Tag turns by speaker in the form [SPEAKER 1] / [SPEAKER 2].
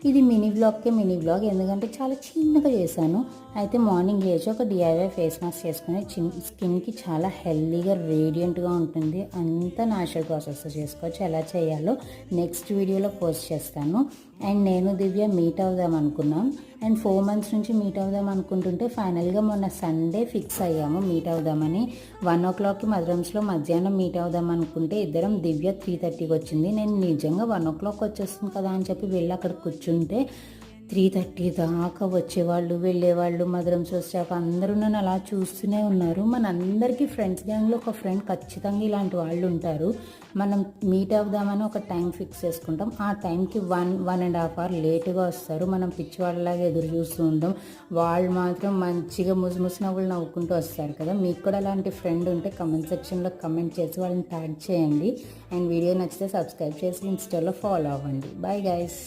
[SPEAKER 1] ఇది mini vlog ఎందుకంటే చాలా చిన్నగా చేశాను. అయితే మార్నింగ్ లేచి ఒక DIY ఫేస్ మాస్క్ చేసుకుని స్కిన్కి చాలా హెల్దీగా రేడియంట్గా ఉంటుంది. అంతా న్యాచురల్ ప్రాసెస్ చేసుకోవచ్చు. ఎలా చేయాలో నెక్స్ట్ వీడియోలో పోస్ట్ చేస్తాను. అండ్ నేను దివ్య మీట్ అవుదాం అనుకున్నాం. అండ్ 4 months నుంచి మీట్ అవుదాం అనుకుంటుంటే ఫైనల్గా మొన్న సండే ఫిక్స్ అయ్యాము మీట్ అవుదామని. 1 o'clockకి మద్రాంస్లో మధ్యాహ్నం మీట్ అవుదాం అనుకుంటే దివ్య 3:30కి వచ్చింది. నేను నిజంగా 1 o'clock వచ్చేస్తుంది కదా అని చెప్పి వెళ్ళి అక్కడ కూర్చుంటే 3:30 దాకా వచ్చేవాళ్ళు వెళ్ళేవాళ్ళు మద్రాంస్ స్టాఫ్ అందరూ నన్ను అలా చూస్తూనే ఉన్నారు. మనందరికీ ఫ్రెండ్స్ గ్యాంగ్లో ఒక ఫ్రెండ్ ఖచ్చితంగా ఇలాంటి వాళ్ళు ఉంటారు. మనం మీట్ అవుదామని ఒక టైం ఫిక్స్ చేసుకుంటాం. ఆ టైంకి 1.5 hour లేటుగా వస్తారు. మనం పిచ్చివాళ్ళలాగా ఎదురు చూస్తూ ఉంటాం. వాళ్ళు మాత్రం మంచిగా ముసి నవ్వులు నవ్వుకుంటూ వస్తారు కదా. మీకు కూడా అలాంటి ఫ్రెండ్ ఉంటే కమెంట్ సెక్షన్లో కమెంట్ చేసి వాళ్ళని ట్యాగ్ చేయండి. అండ్ వీడియో నచ్చితే సబ్స్క్రైబ్ చేసి ఇన్స్టాలో ఫాలో అవ్వండి. Bye guys.